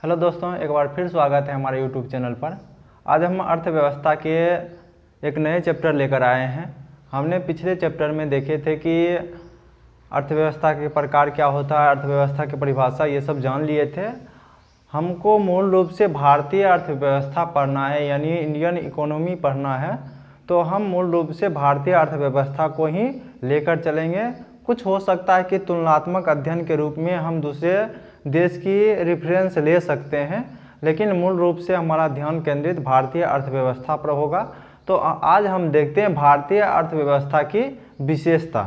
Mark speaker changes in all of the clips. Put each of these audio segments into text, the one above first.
Speaker 1: Hello दोस्तों, एक बार फिर स्वागत है हमारे यूट्यूब चैनल पर। आज हम अर्थव्यवस्था के एक नए चैप्टर लेकर आए हैं। हमने पिछले चैप्टर में देखे थे कि अर्थव्यवस्था के प्रकार क्या होता है, अर्थव्यवस्था की परिभाषा, ये सब जान लिए थे। हमको मूल रूप से भारतीय अर्थव्यवस्था पढ़ना है, यानी इंडियन इकोनॉमी पढ़ना है। तो हम मूल रूप से भारतीय अर्थव्यवस्था को ही लेकर चलेंगे। कुछ हो सकता है कि तुलनात्मक अध्ययन के रूप में हम दूसरे देश की रेफरेंस ले सकते हैं, लेकिन मूल रूप से हमारा ध्यान केंद्रित भारतीय अर्थव्यवस्था पर होगा। तो आज हम देखते हैं भारतीय अर्थव्यवस्था की विशेषता।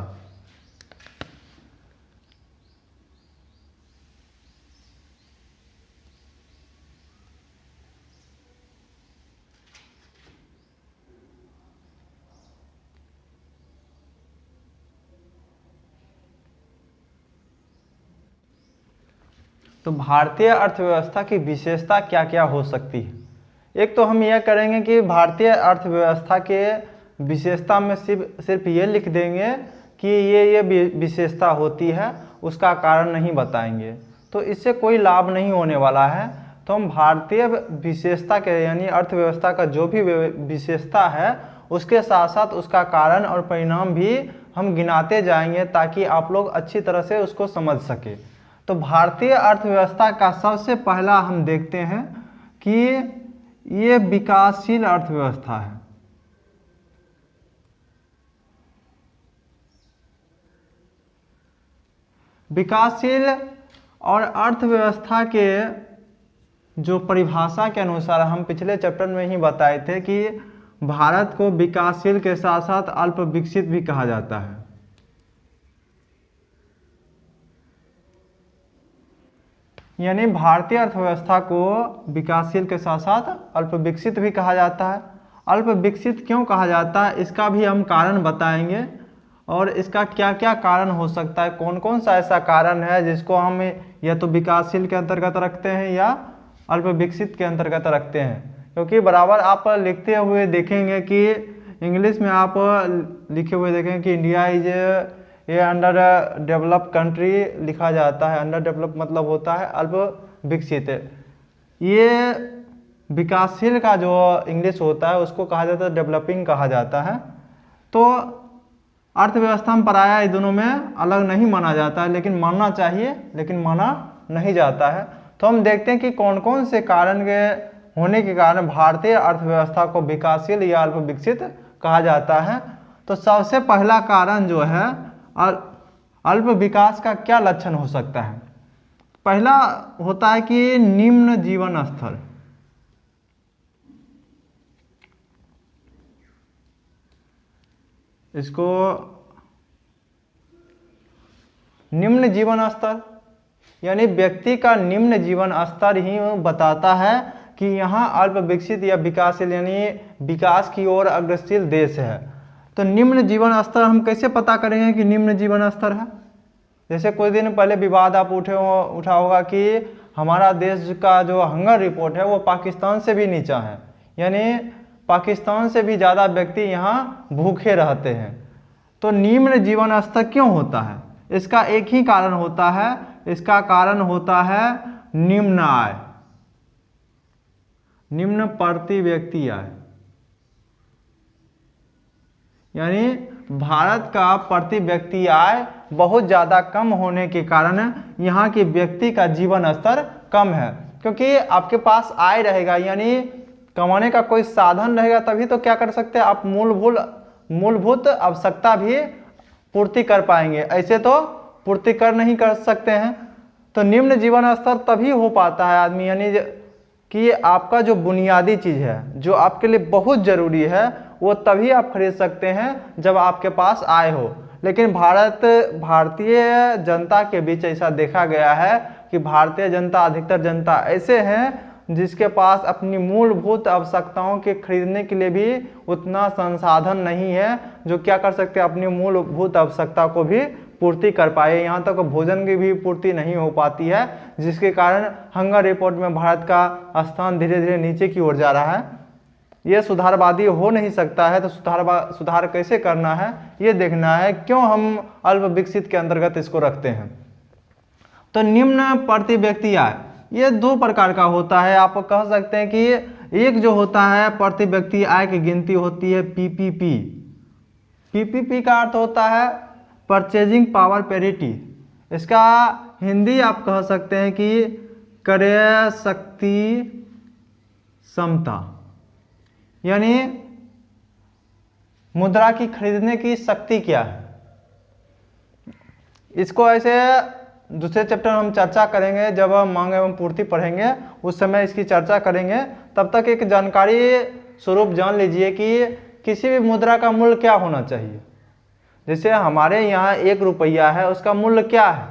Speaker 1: तो भारतीय अर्थव्यवस्था की विशेषता क्या क्या हो सकती है। एक तो हम यह करेंगे कि भारतीय अर्थव्यवस्था के विशेषता में सिर्फ ये लिख देंगे कि ये विशेषता होती है, उसका कारण नहीं बताएंगे, तो इससे कोई लाभ नहीं होने वाला है। तो हम भारतीय विशेषता के यानी अर्थव्यवस्था का जो भी विशेषता है उसके साथ साथ उसका कारण और परिणाम भी हम गिनाते जाएंगे, ताकि आप लोग अच्छी तरह से उसको समझ सके। तो भारतीय अर्थव्यवस्था का सबसे पहला हम देखते हैं कि ये विकासशील अर्थव्यवस्था है। विकासशील और अर्थव्यवस्था के जो परिभाषा के अनुसार हम पिछले चैप्टर में ही बताए थे कि भारत को विकासशील के साथ साथ अल्प विकसित भी कहा जाता है। यानी भारतीय अर्थव्यवस्था को विकासशील के साथ साथ अल्प विकसित भी कहा जाता है। अल्प विकसित क्यों कहा जाता है, इसका भी हम कारण बताएंगे, और इसका क्या क्या कारण हो सकता है, कौन कौन सा ऐसा कारण है जिसको हम या तो विकासशील के अंतर्गत रखते हैं या अल्प विकसित के अंतर्गत रखते हैं। क्योंकि बराबर आप लिखते हुए देखेंगे कि इंग्लिश में आप लिखे हुए देखेंगे कि इंडिया इज ये अंडर डेवलप्ड कंट्री लिखा जाता है। अंडर डेवलप मतलब होता है अल्प विकसित। ये विकासशील का जो इंग्लिश होता है उसको कहा जाता है डेवलपिंग कहा जाता है। तो अर्थव्यवस्था में पराया ये दोनों में अलग नहीं माना जाता है, लेकिन मानना चाहिए, लेकिन माना नहीं जाता है। तो हम देखते हैं कि कौन कौन से कारण के होने के कारण भारतीय अर्थव्यवस्था को विकासशील या अल्प विकसित कहा जाता है। तो सबसे पहला कारण जो है अल्प विकास का क्या लक्षण हो सकता है। पहला होता है कि निम्न जीवन स्तर। इसको निम्न जीवन स्तर यानी व्यक्ति का निम्न जीवन स्तर ही बताता है कि यहाँ अल्प विकसित या विकासशील यानी विकास की ओर अग्रसर देश है। तो निम्न जीवन स्तर हम कैसे पता करेंगे कि निम्न जीवन स्तर है। जैसे कुछ दिन पहले विवाद आप उठा होगा कि हमारा देश का जो हंगर रिपोर्ट है वो पाकिस्तान से भी नीचा है, यानी पाकिस्तान से भी ज़्यादा व्यक्ति यहाँ भूखे रहते हैं। तो निम्न जीवन स्तर क्यों होता है, इसका एक ही कारण होता है, इसका कारण होता है निम्न आय, निम्न प्रति व्यक्ति आय। यानी भारत का प्रति व्यक्ति आय बहुत ज़्यादा कम होने के कारण यहाँ के व्यक्ति का जीवन स्तर कम है। क्योंकि आपके पास आय रहेगा यानी कमाने का कोई साधन रहेगा, तभी तो क्या कर सकते हैं आप मूलभूत आवश्यकता भी पूर्ति कर पाएंगे, ऐसे तो पूर्ति कर नहीं कर सकते हैं। तो निम्न जीवन स्तर तभी हो पाता है आदमी, यानी कि आपका जो बुनियादी चीज़ है जो आपके लिए बहुत ज़रूरी है वो तभी आप खरीद सकते हैं जब आपके पास आय हो। लेकिन भारतीय जनता के बीच ऐसा देखा गया है कि भारतीय जनता, अधिकतर जनता ऐसे हैं जिसके पास अपनी मूलभूत आवश्यकताओं के खरीदने के लिए भी उतना संसाधन नहीं है जो क्या कर सकते हैं, अपनी मूलभूत आवश्यकता को भी पूर्ति कर पाए। यहाँ तक भोजन की भी पूर्ति नहीं हो पाती है, जिसके कारण हंगर रिपोर्ट में भारत का स्थान धीरे धीरे नीचे की ओर जा रहा है। ये सुधारवादी हो नहीं सकता है। तो सुधार कैसे करना है ये देखना है, क्यों हम अल्प विकसित के अंतर्गत इसको रखते हैं। तो निम्न प्रति व्यक्ति आय ये दो प्रकार का होता है। आप कह सकते हैं कि एक जो होता है प्रति व्यक्ति आय की गिनती होती है पीपीपी। पीपीपी का अर्थ होता है परचेजिंग पावर पैरिटी। इसका हिंदी आप कह सकते हैं कि क्रय शक्ति समता, यानी मुद्रा की खरीदने की शक्ति क्या है। इसको ऐसे दूसरे चैप्टर में हम चर्चा करेंगे, जब हम मांग एवं पूर्ति पढ़ेंगे उस समय इसकी चर्चा करेंगे। तब तक एक जानकारी स्वरूप जान लीजिए कि किसी भी मुद्रा का मूल्य क्या होना चाहिए। जैसे हमारे यहाँ 1 रुपया है, उसका मूल्य क्या है।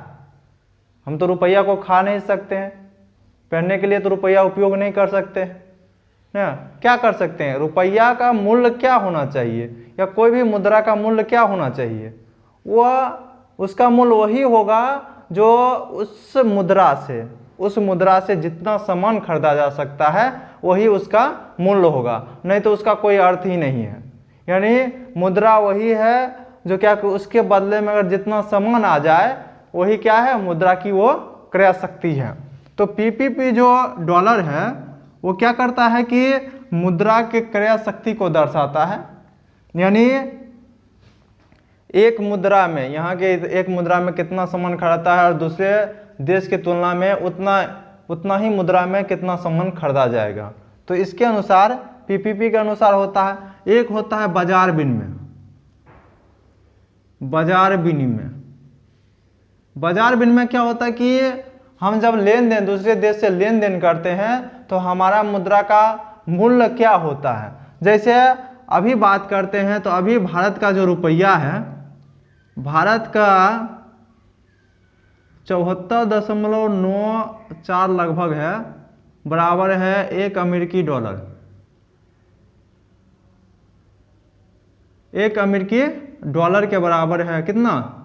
Speaker 1: हम तो रुपया को खा नहीं सकते हैं, पहनने के लिए तो रुपया उपयोग नहीं कर सकते हैं ना। क्या कर सकते हैं, रुपया का मूल्य क्या होना चाहिए या कोई भी मुद्रा का मूल्य क्या होना चाहिए। वह उसका मूल्य वही होगा जो उस मुद्रा से जितना सामान खरीदा जा सकता है वही उसका मूल्य होगा, नहीं तो उसका कोई अर्थ ही नहीं है। यानी मुद्रा वही है जो क्या उसके बदले में अगर जितना सामान आ जाए वही क्या है, मुद्रा की वो क्रय शक्ति है। तो पीपीपी जो डॉलर है वो क्या करता है कि मुद्रा के क्रय शक्ति को दर्शाता है। यानी एक मुद्रा में, यहाँ के एक मुद्रा में कितना सामान खरीदता है और दूसरे देश की तुलना में उतना ही मुद्रा में कितना सामान खरीदा जाएगा। तो इसके अनुसार पीपीपी के अनुसार होता है। एक होता है बाजार विनिमय। बाजार विनिमय क्या होता है कि हम जब लेन देन दूसरे देश से लेन देन करते हैं तो हमारा मुद्रा का मूल्य क्या होता है। जैसे अभी बात करते हैं तो अभी भारत का जो रुपया है, भारत का 74.94 लगभग है, बराबर है 1 अमेरिकी डॉलर। 1 अमेरिकी डॉलर के बराबर है कितना,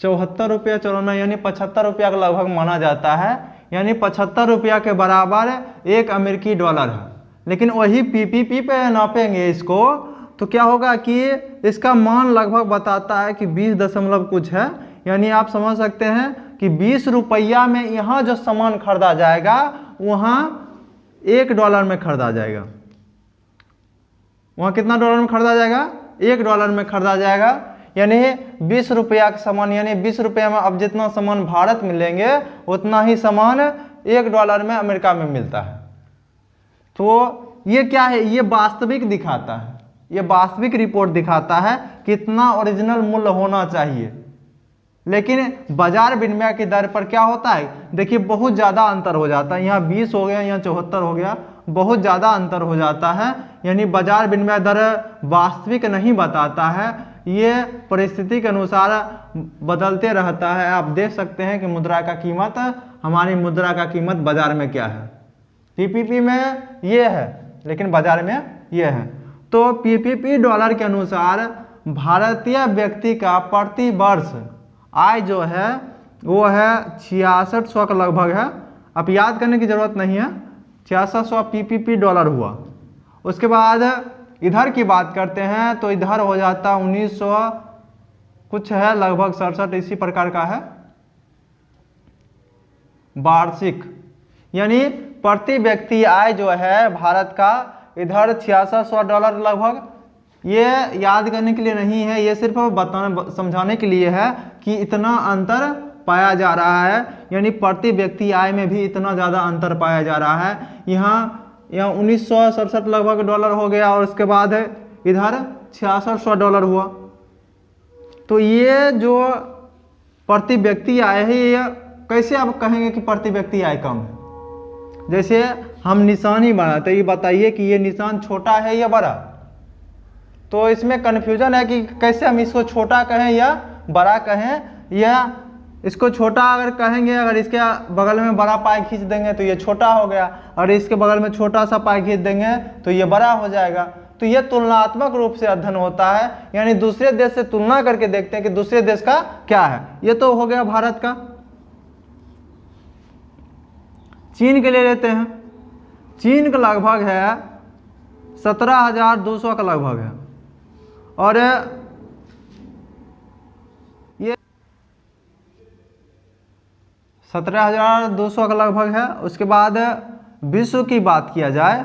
Speaker 1: 74 रुपया 94, यानी 75 रुपया का लगभग माना जाता है। यानी 75 रुपया के बराबर 1 अमेरिकी डॉलर है। लेकिन वही पीपीपी पे नापेंगे इसको तो क्या होगा कि इसका मान लगभग बताता है कि 20 दशमलव कुछ है। यानी आप समझ सकते हैं कि 20 रुपया में यहाँ जो सामान खरीदा जाएगा वहाँ 1 डॉलर में खरीदा जाएगा। वहाँ कितना डॉलर में खरीदा जाएगा, 1 डॉलर में खरीदा जाएगा। यानी 20 रुपया का सामान, यानी 20 रुपया में अब जितना सामान भारत में लेंगे उतना ही सामान 1 डॉलर में अमेरिका में मिलता है। तो ये क्या है, ये वास्तविक दिखाता है, ये वास्तविक रिपोर्ट दिखाता है कितना ओरिजिनल मूल्य होना चाहिए। लेकिन बाजार विनिमय की दर पर क्या होता है, देखिए बहुत ज़्यादा अंतर हो जाता है। यहाँ 20 हो गया, यहाँ 74 हो गया, बहुत ज़्यादा अंतर हो जाता है। यानी बाजार विनिमय दर वास्तविक नहीं बताता है, ये परिस्थिति के अनुसार बदलते रहता है। आप देख सकते हैं कि मुद्रा का कीमत, हमारी मुद्रा का कीमत बाजार में क्या है, पीपीपी में ये है लेकिन बाजार में ये है। तो पीपीपी डॉलर के अनुसार भारतीय व्यक्ति का प्रति वर्ष आय जो है वो है 6600 का लगभग है। अब याद करने की जरूरत नहीं है, 6600 पीपीपी डॉलर हुआ। उसके बाद इधर की बात करते हैं तो इधर हो जाता 1900 कुछ है, लगभग 67 इसी प्रकार का है वार्षिक। यानी प्रति व्यक्ति आय जो है भारत का इधर 6600 डॉलर लगभग। ये याद करने के लिए नहीं है, ये सिर्फ समझाने के लिए है कि इतना अंतर पाया जा रहा है। यानी प्रति व्यक्ति आय में भी इतना ज़्यादा अंतर पाया जा रहा है। यहाँ 1967 लगभग डॉलर हो गया और उसके बाद इधर 6600 डॉलर हुआ। तो ये जो प्रति व्यक्ति आय है, ये कैसे आप कहेंगे कि प्रति व्यक्ति आय कम है। जैसे हम निशान ही बनाते, ये बताइए कि ये निशान छोटा है या बड़ा। तो इसमें कन्फ्यूजन है कि कैसे हम इसको छोटा कहें या बड़ा कहें, या इसको छोटा अगर कहेंगे, अगर इसके बगल में बड़ा पाई खींच देंगे तो ये छोटा हो गया, और इसके बगल में छोटा सा पाई खींच देंगे तो ये बड़ा हो जाएगा। तो ये तुलनात्मक रूप से अध्ययन होता है, यानी दूसरे देश से तुलना करके देखते हैं कि दूसरे देश का क्या है। ये तो हो गया भारत का। चीन के ले लेते हैं, चीन का लगभग है 17,200 का लगभग है। और ये 17,200 का लगभग है। उसके बाद विश्व की बात किया जाए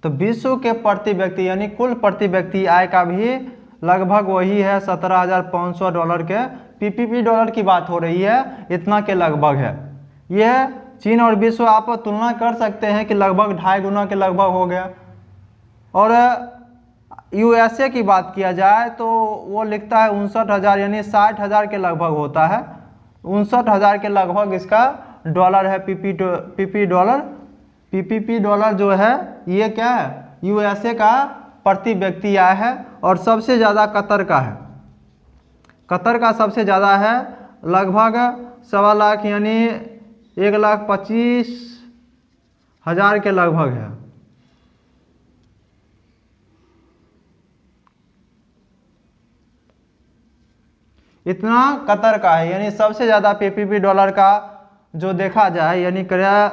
Speaker 1: तो विश्व के प्रति व्यक्ति यानी कुल प्रति व्यक्ति आय का भी लगभग वही है, $17,500 के। पीपीपी डॉलर की बात हो रही है, इतना के लगभग है। यह चीन और विश्व आप तुलना कर सकते हैं कि लगभग 2.5 गुना के लगभग हो गया। और यूएसए की बात किया जाए तो वो लिखता है 59,000 यानी 60,000 के लगभग होता है। 59,000 के लगभग इसका डॉलर है पीपीपी डॉलर। पीपीपी डॉलर जो है ये क्या है, यूएसए का प्रति व्यक्ति आय है। और सबसे ज़्यादा कतर का है, कतर का सबसे ज़्यादा है, लगभग 1.25 लाख यानी 1,25,000 के लगभग है। इतना कतर का है, यानी सबसे ज़्यादा पीपीपी डॉलर का जो देखा जाए यानी क्रय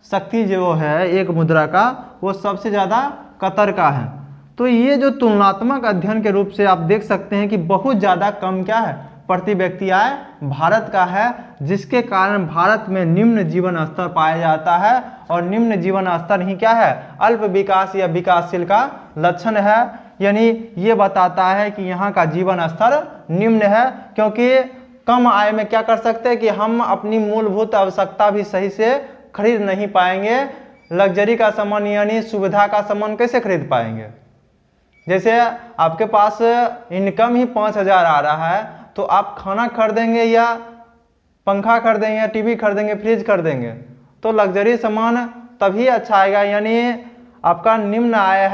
Speaker 1: शक्ति जो है एक मुद्रा का, वो सबसे ज़्यादा कतर का है। तो ये जो तुलनात्मक अध्ययन के रूप से आप देख सकते हैं कि बहुत ज़्यादा कम क्या है, प्रति व्यक्ति आय भारत का है, जिसके कारण भारत में निम्न जीवन स्तर पाया जाता है। और निम्न जीवन स्तर ही क्या है, अल्प विकास या विकासशील का लक्षण है। यानी ये बताता है कि यहाँ का जीवन स्तर निम्न है, क्योंकि कम आय में क्या कर सकते हैं कि हम अपनी मूलभूत आवश्यकता भी सही से खरीद नहीं पाएंगे। लग्जरी का सामान यानी सुविधा का सामान कैसे खरीद पाएंगे। जैसे आपके पास इनकम ही 5,000 आ रहा है, तो आप खाना खरीदेंगे या पंखा खरीदेंगे या टीवी खरीदेंगे, फ्रिज खरीदेंगे, तो लग्जरी सामान तभी अच्छा आएगा। यानी आपका निम्न आय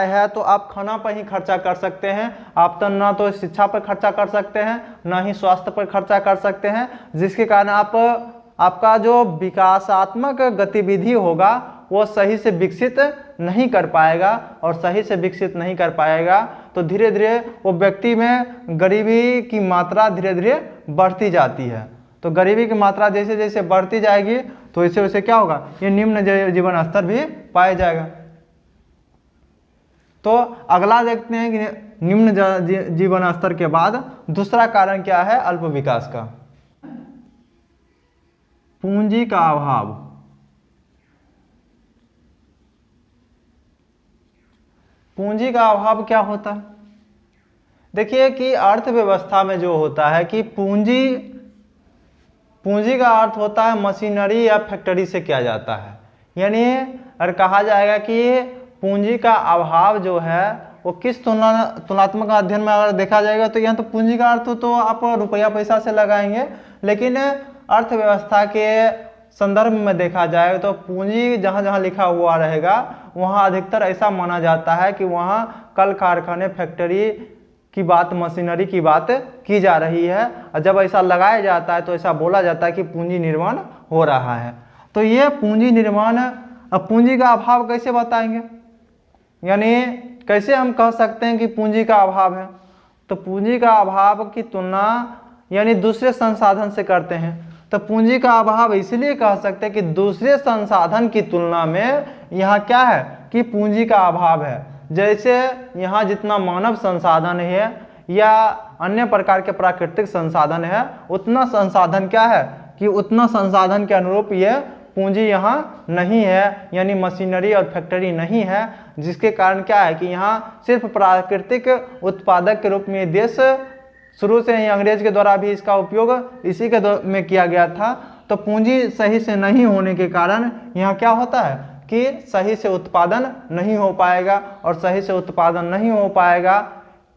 Speaker 1: है तो आप खाना पर ही खर्चा कर सकते हैं। आप तो ना तो शिक्षा पर खर्चा कर सकते हैं, ना ही स्वास्थ्य पर खर्चा कर सकते हैं, जिसके कारण आपका जो विकासात्मक गतिविधि होगा वो सही से विकसित नहीं कर पाएगा। और सही से विकसित नहीं कर पाएगा तो धीरे धीरे वो व्यक्ति में गरीबी की मात्रा धीरे धीरे बढ़ती जाती है। तो गरीबी की मात्रा जैसे जैसे बढ़ती जाएगी तो वैसे वैसे क्या होगा, ये निम्न जीवन स्तर भी पाया जाएगा। तो अगला देखते हैं कि निम्न जीवन स्तर के बाद दूसरा कारण क्या है, अल्प विकास का, पूंजी का अभाव। पूंजी का अभाव क्या होता है, देखिए कि अर्थव्यवस्था में जो होता है कि पूंजी का अर्थ होता है मशीनरी या फैक्ट्री से किया जाता है। यानी अगर कहा जाएगा कि पूंजी का अभाव जो है वो किस तुलनात्मक अध्ययन में अगर देखा जाएगा तो यहाँ तो पूंजी का अर्थ तो आप रुपया पैसा से लगाएंगे, लेकिन अर्थव्यवस्था के संदर्भ में देखा जाए तो पूंजी जहाँ जहाँ लिखा हुआ रहेगा वहाँ अधिकतर ऐसा माना जाता है कि वहाँ कल कारखाने फैक्ट्री की बात, मशीनरी की बात की जा रही है। और जब ऐसा लगाया जाता है तो ऐसा बोला जाता है कि पूंजी निर्माण हो रहा है। तो ये पूंजी निर्माण, अब पूंजी का अभाव कैसे बताएंगे, यानी कैसे हम कह सकते हैं कि पूंजी का अभाव है। तो पूंजी का अभाव की तुलना यानी दूसरे संसाधन से करते हैं। तो पूंजी का अभाव इसलिए कह सकते हैं कि दूसरे संसाधन की तुलना में यहाँ क्या है कि पूंजी का अभाव है। जैसे यहाँ जितना मानव संसाधन है या अन्य प्रकार के प्राकृतिक संसाधन है, उतना संसाधन क्या है कि उतना संसाधन के अनुरूप ये पूंजी यहाँ नहीं है, यानी मशीनरी और फैक्ट्री नहीं है, जिसके कारण क्या है कि यहाँ सिर्फ प्राकृतिक उत्पादक के रूप में देश शुरू से ही अंग्रेज के द्वारा भी इसका उपयोग इसी के में किया गया था। तो पूंजी सही से नहीं होने के कारण यहाँ क्या होता है कि सही से उत्पादन नहीं हो पाएगा, और सही से उत्पादन नहीं हो पाएगा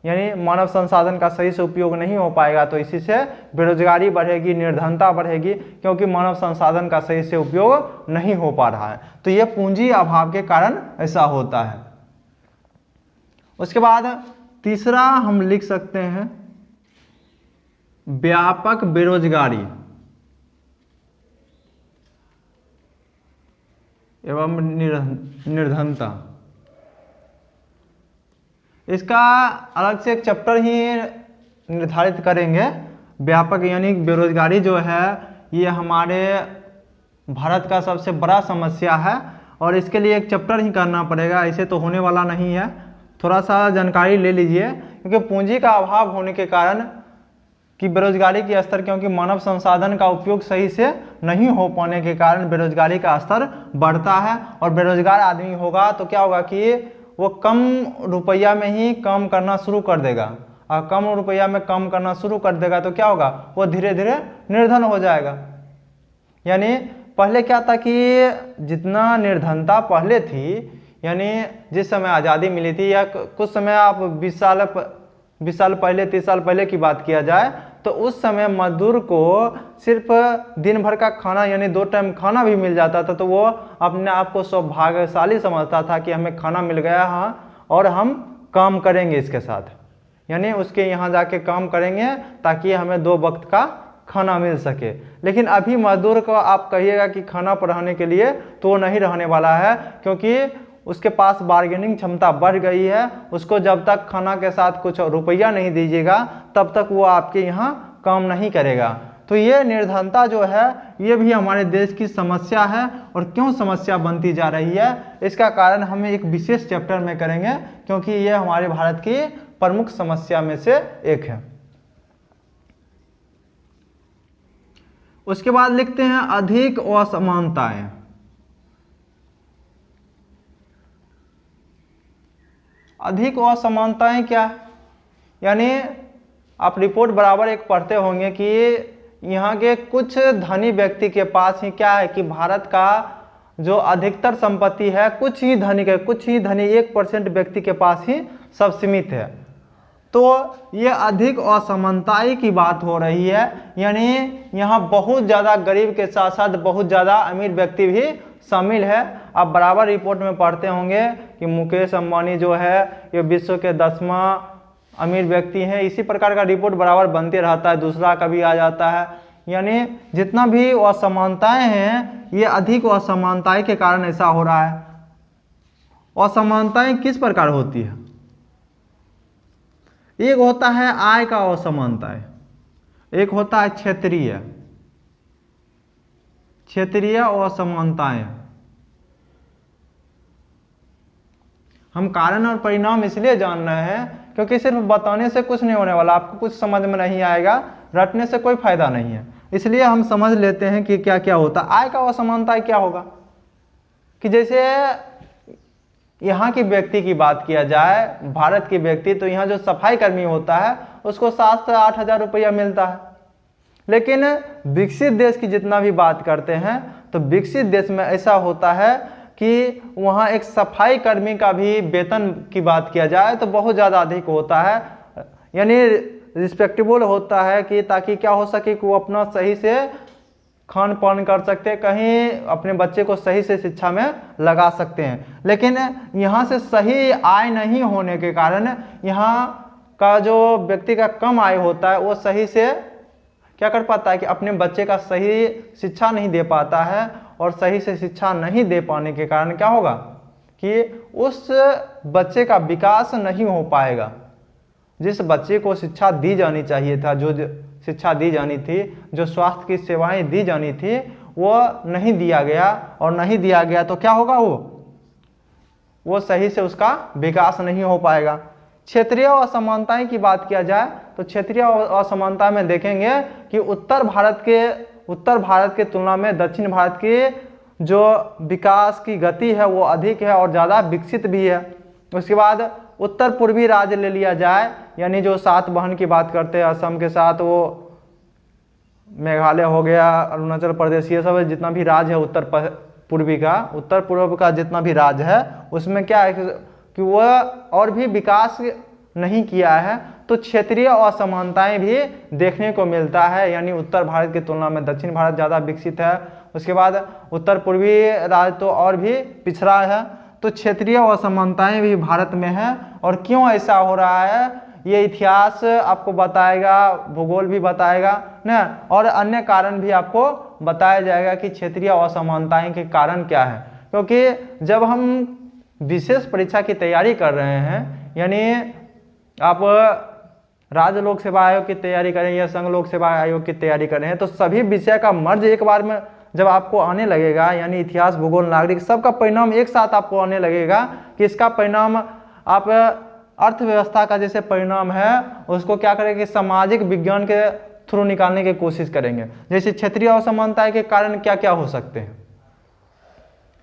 Speaker 1: यानी मानव संसाधन का सही से उपयोग नहीं हो पाएगा, तो इसी से बेरोजगारी बढ़ेगी, निर्धनता बढ़ेगी, क्योंकि मानव संसाधन का सही से उपयोग नहीं हो पा रहा है। तो यह पूंजी अभाव के कारण ऐसा होता है। उसके बाद तीसरा हम लिख सकते हैं व्यापक बेरोजगारी एवं निर्धनता। इसका अलग से एक चैप्टर ही निर्धारित करेंगे। व्यापक यानी बेरोजगारी जो है ये हमारे भारत का सबसे बड़ा समस्या है, और इसके लिए एक चैप्टर ही करना पड़ेगा, ऐसे तो होने वाला नहीं है। थोड़ा सा जानकारी ले लीजिए, क्योंकि पूंजी का अभाव होने के कारण कि बेरोजगारी की स्तर, क्योंकि मानव संसाधन का उपयोग सही से नहीं हो पाने के कारण बेरोजगारी का स्तर बढ़ता है। और बेरोजगार आदमी होगा तो क्या होगा कि वो कम रुपया में ही काम करना शुरू कर देगा, और कम रुपया में काम करना शुरू कर देगा तो क्या होगा, वो धीरे धीरे निर्धन हो जाएगा। यानी पहले क्या था कि जितना निर्धनता पहले थी, यानी जिस समय आज़ादी मिली थी, या कुछ समय आप 20 साल पहले 30 साल पहले की बात किया जाए, तो उस समय मजदूर को सिर्फ दिन भर का खाना यानी 2 टाइम खाना भी मिल जाता था, तो वो अपने आप को सौभाग्यशाली समझता था कि हमें खाना मिल गया, हाँ, और हम काम करेंगे इसके साथ, यानी उसके यहाँ जाके काम करेंगे ताकि हमें 2 वक्त का खाना मिल सके। लेकिन अभी मजदूर को आप कहिएगा कि खाना पर रहने के लिए, तो वो नहीं रहने वाला है, क्योंकि उसके पास बार्गेनिंग क्षमता बढ़ गई है। उसको जब तक खाना के साथ कुछ रुपया नहीं दीजिएगा तब तक वो आपके यहाँ काम नहीं करेगा। तो ये निर्धनता जो है ये भी हमारे देश की समस्या है, और क्यों समस्या बनती जा रही है इसका कारण हम एक विशेष चैप्टर में करेंगे, क्योंकि ये हमारे भारत की प्रमुख समस्या में से एक है। उसके बाद लिखते हैं अधिक असमानताएं। अधिक असमानताएं क्या है? यानी आप रिपोर्ट बराबर एक पढ़ते होंगे कि यहाँ के कुछ धनी व्यक्ति के पास ही क्या है कि भारत का जो अधिकतर संपत्ति है कुछ ही धनी 1% व्यक्ति के पास ही सब सीमित है। तो ये अधिक असमानताएं की बात हो रही है, यानी यहाँ बहुत ज़्यादा गरीब के साथ साथ बहुत ज़्यादा अमीर व्यक्ति भी शामिल है। आप बराबर रिपोर्ट में पढ़ते होंगे कि मुकेश अंबानी जो है ये विश्व के 10वां अमीर व्यक्ति हैं। इसी प्रकार का रिपोर्ट बराबर बनते रहता है, दूसरा कभी आ जाता है। यानी जितना भी असमानताएं हैं ये अधिक असमानताएं के कारण ऐसा हो रहा है। असमानताएं किस प्रकार होती है? एक होता है आय का असमानताएं, एक होता है क्षेत्रीय असमानताएं। हम कारण और परिणाम इसलिए जान रहे हैं क्योंकि सिर्फ बताने से कुछ नहीं होने वाला, आपको कुछ समझ में नहीं आएगा, रटने से कोई फायदा नहीं है। इसलिए हम समझ लेते हैं कि क्या क्या होता है। आय का असमानता क्या होगा कि जैसे यहाँ की व्यक्ति की बात किया जाए, भारत की व्यक्ति, तो यहाँ जो सफाई कर्मी होता है उसको 7 से 8 हज़ार रुपया मिलता है। लेकिन विकसित देश की जितना भी बात करते हैं तो विकसित देश में ऐसा होता है कि वहाँ एक सफाई कर्मी का भी वेतन की बात किया जाए तो बहुत ज़्यादा अधिक होता है, यानी रिस्पेक्टेबल होता है कि ताकि क्या हो सके कि वो अपना सही से खान पान कर सकते हैं, कहीं अपने बच्चे को सही से शिक्षा में लगा सकते हैं। लेकिन यहाँ से सही आय नहीं होने के कारण यहाँ का जो व्यक्ति का कम आय होता है वो सही से क्या कर पाता है कि अपने बच्चे का सही शिक्षा नहीं दे पाता है, और सही से शिक्षा नहीं दे पाने के कारण क्या होगा कि उस बच्चे का विकास नहीं हो पाएगा। जिस बच्चे को शिक्षा दी जानी चाहिए था, जो शिक्षा दी जानी थी, जो स्वास्थ्य की सेवाएं दी जानी थी, वो नहीं दिया गया, और नहीं दिया गया तो क्या होगा, वो सही से उसका विकास नहीं हो पाएगा। क्षेत्रीय असमानताएं की बात किया जाए तो क्षेत्रीय असमानता में देखेंगे कि उत्तर भारत के तुलना में दक्षिण भारत की जो विकास की गति है वो अधिक है और ज़्यादा विकसित भी है। उसके बाद उत्तर पूर्वी राज्य ले लिया जाए, यानी जो 7 बहन की बात करते हैं, असम के साथ वो मेघालय हो गया, अरुणाचल प्रदेश, ये सब जितना भी राज्य है उत्तर पूर्व का जितना भी राज्य है उसमें क्या है कि वह और भी विकास नहीं किया है, तो क्षेत्रीय असमानताएं भी देखने को मिलता है। यानी उत्तर भारत की तुलना में दक्षिण भारत ज़्यादा विकसित है। उसके बाद उत्तर पूर्वी राज्य तो और भी पिछड़ा है, तो क्षेत्रीय असमानताएं भी भारत में है। और क्यों ऐसा हो रहा है ये इतिहास आपको बताएगा, भूगोल भी बताएगा ना, और अन्य कारण भी आपको बताया जाएगा कि क्षेत्रीय असमानताएं के कारण क्या है। क्योंकि जब हम विशेष परीक्षा की तैयारी कर रहे हैं, यानी आप राज्य लोक सेवा आयोग की तैयारी करें या संघ लोक सेवा आयोग की तैयारी कर रहे हैं, तो सभी विषय का मर्ज एक बार में जब आपको आने लगेगा, यानी इतिहास, भूगोल, नागरिक सबका परिणाम एक साथ आपको आने लगेगा कि इसका परिणाम आप अर्थव्यवस्था का जैसे परिणाम है उसको क्या करेंगे, सामाजिक विज्ञान के थ्रू निकालने की कोशिश करेंगे। जैसे क्षेत्रीय असमानता के कारण क्या क्या हो सकते हैं।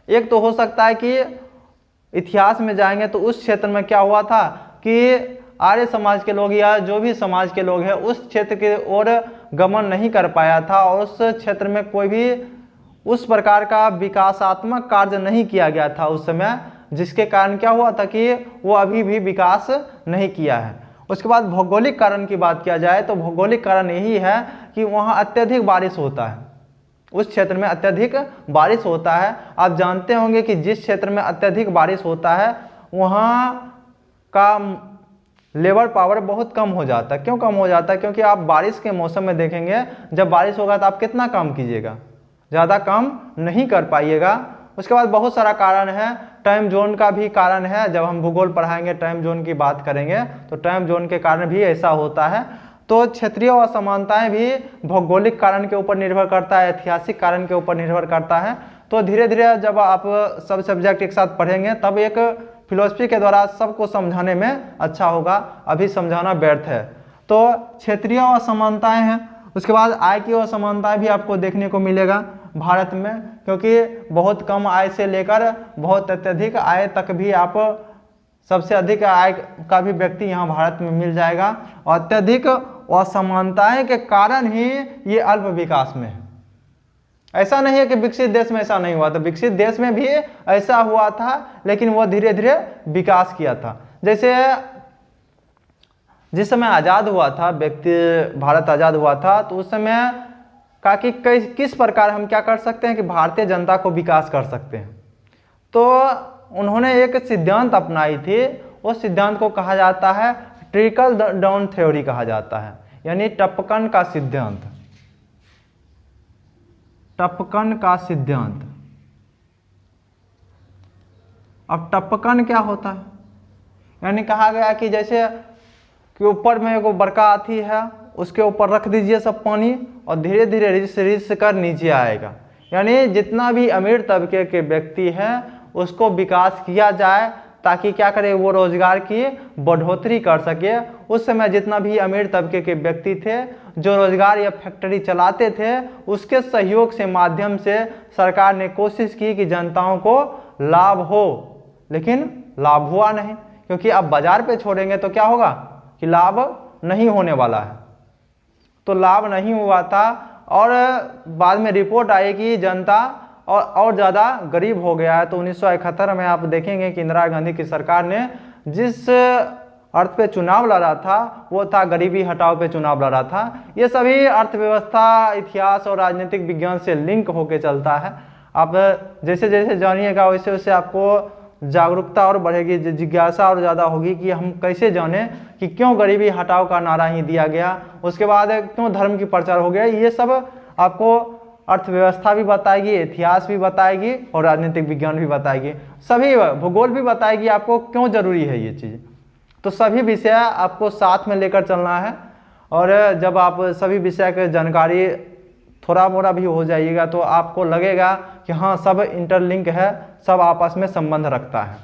Speaker 1: एक तो हो सकता है कि इतिहास में जाएंगे तो उस क्षेत्र में क्या हुआ था कि आर्य समाज के लोग या जो भी समाज के लोग हैं उस क्षेत्र के ओर गमन नहीं कर पाया था और उस क्षेत्र में कोई भी उस प्रकार का विकासात्मक कार्य नहीं किया गया था उस समय, जिसके कारण क्या हुआ था कि वो अभी भी विकास नहीं किया है। उसके बाद भौगोलिक कारण की बात किया जाए तो भौगोलिक कारण यही है कि वहाँ अत्यधिक बारिश होता है, उस क्षेत्र में अत्यधिक बारिश होता है। आप जानते होंगे कि जिस क्षेत्र में अत्यधिक बारिश होता है वहाँ का लेबर पावर बहुत कम हो जाता है। क्यों कम हो जाता है? क्योंकि आप बारिश के मौसम में देखेंगे जब बारिश होगा तो आप कितना काम कीजिएगा, ज़्यादा काम नहीं कर पाइएगा। उसके बाद बहुत सारा कारण है, टाइम जोन का भी कारण है। जब हम भूगोल पढ़ाएंगे टाइम जोन की बात करेंगे तो टाइम जोन के कारण भी ऐसा होता है। तो क्षेत्रीय असमानताएं भी भौगोलिक कारण के ऊपर निर्भर करता है, ऐतिहासिक कारण के ऊपर निर्भर करता है। तो धीरे धीरे जब आप सब सब्जेक्ट एक साथ पढ़ेंगे तब एक फिलोसफी के द्वारा सबको समझाने में अच्छा होगा, अभी समझाना व्यर्थ है। तो क्षेत्रीय असमानताएं हैं। उसके बाद आय की असमानताएं भी आपको देखने को मिलेगा भारत में, क्योंकि बहुत कम आय से लेकर बहुत अत्यधिक आय तक भी आप सबसे अधिक आय का भी व्यक्ति यहाँ भारत में मिल जाएगा। और अत्यधिक असमानताएं के कारण ही ये अल्प विकास में है। ऐसा नहीं है कि विकसित देश में ऐसा नहीं हुआ था, विकसित देश में भी ऐसा हुआ था, लेकिन वह धीरे धीरे विकास किया था। जैसे जिस समय आज़ाद हुआ था व्यक्ति, भारत आज़ाद हुआ था, तो उस समय का कि किस प्रकार हम क्या कर सकते हैं कि भारतीय जनता को विकास कर सकते हैं। तो उन्होंने एक सिद्धांत अपनाई थी, उस सिद्धांत को कहा जाता है ट्रिकल डाउन थ्योरी कहा जाता है, यानी टपकन का सिद्धांत। टपकन का सिद्धांत। अब टपकन क्या होता है? यानी कहा गया कि जैसे कि ऊपर में एगो बड़का हाथी है, उसके ऊपर रख दीजिए सब पानी और धीरे धीरे रिस कर नीचे आएगा। यानी जितना भी अमीर तबके के व्यक्ति हैं उसको विकास किया जाए ताकि क्या करे, वो रोजगार की बढ़ोतरी कर सके। उस समय जितना भी अमीर तबके के व्यक्ति थे जो रोजगार या फैक्ट्री चलाते थे, उसके सहयोग से माध्यम से सरकार ने कोशिश की कि जनताओं को लाभ हो, लेकिन लाभ हुआ नहीं, क्योंकि अब बाजार पे छोड़ेंगे तो क्या होगा कि लाभ नहीं होने वाला है। तो लाभ नहीं हुआ था और बाद में रिपोर्ट आई कि जनता और ज़्यादा गरीब हो गया है। तो 1971 में आप देखेंगे कि इंदिरा गांधी की सरकार ने जिस अर्थ पे चुनाव लड़ा था वो था गरीबी हटाओ पे चुनाव लड़ा था। ये सभी अर्थव्यवस्था, इतिहास और राजनीतिक विज्ञान से लिंक होके चलता है। आप जैसे जैसे जानिएगा वैसे वैसे आपको जागरूकता और बढ़ेगी, जिज्ञासा और ज़्यादा होगी कि हम कैसे जानें कि क्यों गरीबी हटाओ का नारा ही दिया गया, उसके बाद क्यों धर्म की प्रचार हो गया। ये सब आपको अर्थव्यवस्था भी बताएगी, इतिहास भी बताएगी और राजनीतिक विज्ञान भी बताएगी, सभी भूगोल भी बताएगी आपको क्यों जरूरी है ये चीज़। तो सभी विषय आपको साथ में लेकर चलना है और जब आप सभी विषय की जानकारी थोड़ा मोड़ा भी हो जाइएगा तो आपको लगेगा कि हाँ सब इंटरलिंक है, सब आपस में संबंध रखता है।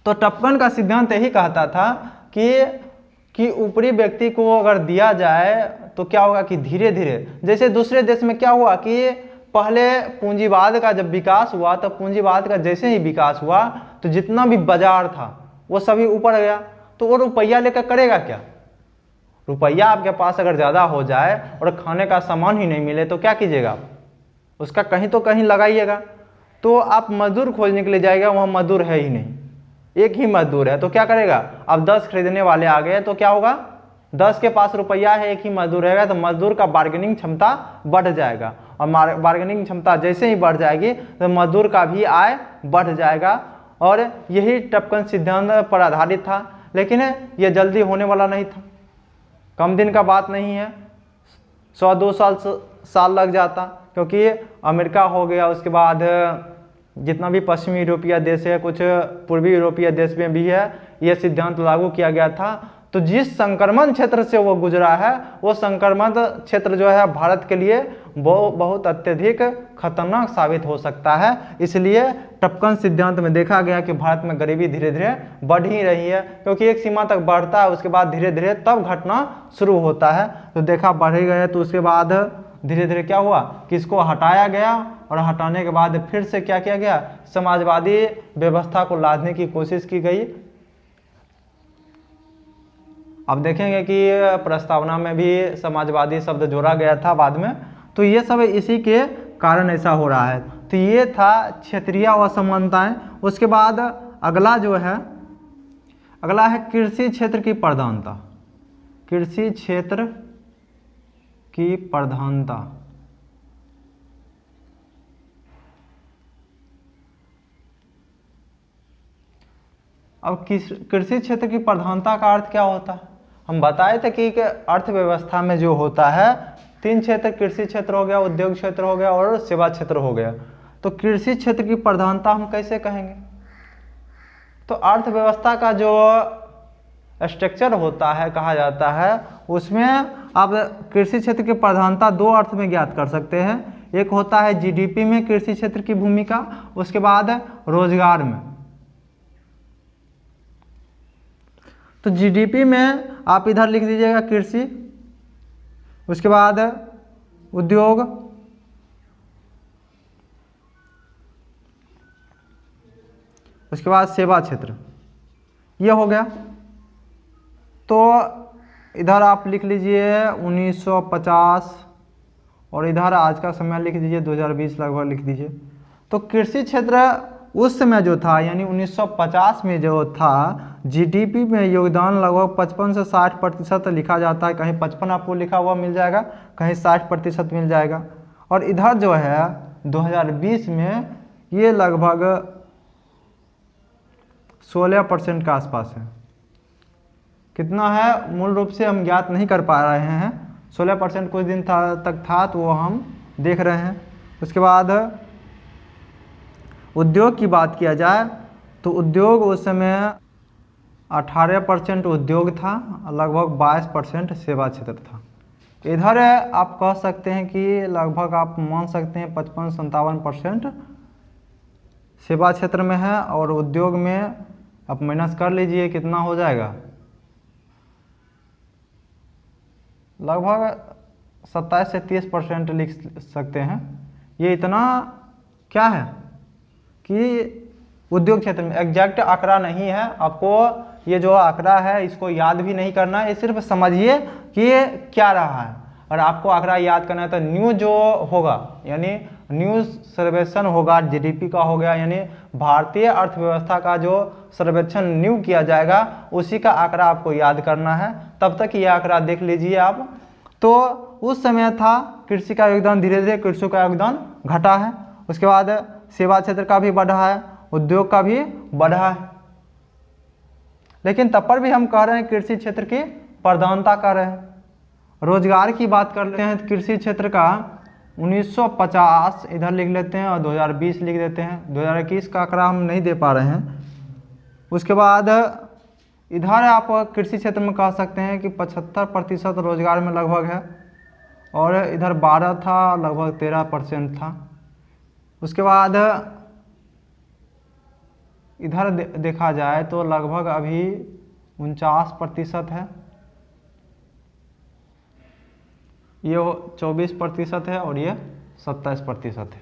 Speaker 1: तो टपकन का सिद्धांत यही कहता था कि ऊपरी व्यक्ति को अगर दिया जाए तो क्या होगा कि धीरे धीरे, जैसे दूसरे देश में क्या हुआ कि पहले पूंजीवाद का जब विकास हुआ तो पूंजीवाद का जैसे ही विकास हुआ तो जितना भी बाजार था वो सभी ऊपर गया। तो वो रुपया लेकर करेगा क्या? रुपया आपके पास अगर ज़्यादा हो जाए और खाने का सामान ही नहीं मिले तो क्या कीजिएगा आप? उसका कहीं तो कहीं लगाइएगा। तो आप मजदूर खोजने के लिए जाएगा, वहाँ मजदूर है ही नहीं, एक ही मजदूर है, तो क्या करेगा? अब 10 खरीदने वाले आ गए तो क्या होगा? 10 के पास रुपया है, एक ही मजदूर रहेगा, तो मजदूर का बार्गेनिंग क्षमता बढ़ जाएगा और बार्गेनिंग क्षमता जैसे ही बढ़ जाएगी तो मजदूर का भी आय बढ़ जाएगा। और यही टपकन सिद्धांत पर आधारित था, लेकिन यह जल्दी होने वाला नहीं था, कम दिन का बात नहीं है, 100-2 साल लग जाता, क्योंकि अमेरिका हो गया, उसके बाद जितना भी पश्चिमी यूरोपीय देश है, कुछ पूर्वी यूरोपीय देश में भी है, यह सिद्धांत लागू किया गया था। तो जिस संक्रमण क्षेत्र से वो गुजरा है वो संक्रमण क्षेत्र जो है भारत के लिए बहुत अत्यधिक खतरनाक साबित हो सकता है। इसलिए टपकन सिद्धांत में देखा गया कि भारत में गरीबी धीरे धीरे बढ़ ही रही है, क्योंकि एक सीमा तक बढ़ता है उसके बाद धीरे धीरे तब घटना शुरू होता है। तो देखा बढ़ ही गया, तो उसके बाद धीरे धीरे क्या हुआ कि इसको हटाया गया, और हटाने के बाद फिर से क्या किया गया, समाजवादी व्यवस्था को लादने की कोशिश की गई। अब देखेंगे कि प्रस्तावना में भी समाजवादी शब्द जोड़ा गया था बाद में। तो ये सब इसी के कारण ऐसा हो रहा है। तो ये था क्षेत्रीय असमानताएं। उसके बाद अगला जो है, अगला है कृषि क्षेत्र की प्रधानता। कृषि क्षेत्र की प्रधानता। अब कृषि क्षेत्र की प्रधानता का अर्थ क्या होता है? हम बताए थे कि अर्थव्यवस्था में जो होता है 3 क्षेत्र, कृषि क्षेत्र हो गया, उद्योग क्षेत्र हो गया और सेवा क्षेत्र हो गया। तो कृषि क्षेत्र की प्रधानता हम कैसे कहेंगे? तो अर्थव्यवस्था का जो स्ट्रक्चर होता है, कहा जाता है, उसमें आप कृषि क्षेत्र की प्रधानता 2 अर्थ में ज्ञात कर सकते हैं। एक होता है जीडीपी में कृषि क्षेत्र की भूमिका, उसके बाद रोजगार में। तो जीडीपी में आप इधर लिख दीजिएगा कृषि, उसके बाद उद्योग, उसके बाद सेवा क्षेत्र, ये हो गया। तो इधर आप लिख लीजिए 1950 और इधर आज का समय लिख दीजिए 2020 लगभग लिख दीजिए। तो कृषि क्षेत्र उस समय जो था यानी 1950 में जो था, जीडीपी में योगदान लगभग 55 से 60% लिखा जाता है। कहीं 55 आपको लिखा हुआ मिल जाएगा, कहीं 60% मिल जाएगा। और इधर जो है 2020 में ये लगभग 16% के आसपास है। कितना है मूल रूप से हम ज्ञात नहीं कर पा रहे हैं। 16% कुछ दिन तक था, तो वो हम देख रहे हैं। उसके बाद उद्योग की बात किया जाए तो उद्योग उस समय 18% उद्योग था, लगभग 22% सेवा क्षेत्र था। इधर आप कह सकते हैं कि लगभग आप मान सकते हैं 55-57% सेवा क्षेत्र में है, और उद्योग में आप माइनस कर लीजिए कितना हो जाएगा, लगभग 27 से 30% लिख सकते हैं। ये इतना क्या है कि उद्योग क्षेत्र में एग्जैक्ट आंकड़ा नहीं है। आपको ये जो आंकड़ा है इसको याद भी नहीं करना है, ये सिर्फ समझिए कि ये क्या रहा है। और आपको आंकड़ा याद करना है तो न्यू जो होगा यानी न्यू सर्वेक्षण होगा, जीडीपी का हो गया, यानी भारतीय अर्थव्यवस्था का जो सर्वेक्षण न्यू किया जाएगा उसी का आंकड़ा आपको याद करना है। तब तक ये आंकड़ा देख लीजिए आप। तो उस समय था कृषि का योगदान, धीरे धीरे कृषि का योगदान घटा है। उसके बाद सेवा क्षेत्र का भी बढ़ा है, उद्योग का भी बढ़ा है। लेकिन तब पर भी हम कह रहे हैं कृषि क्षेत्र की प्रधानता कर रहे हैं। रोजगार की बात करते हैं तो कृषि क्षेत्र का 1950 इधर लिख लेते हैं और 2020 लिख देते हैं। 2021 का आंकड़ा हम नहीं दे पा रहे हैं। उसके बाद इधर आप कृषि क्षेत्र में कह सकते हैं कि 75% रोजगार में लगभग है, और इधर 12 था, लगभग 13% था। उसके बाद इधर देखा जाए तो लगभग अभी 49% है, ये 24% है और ये 27% है।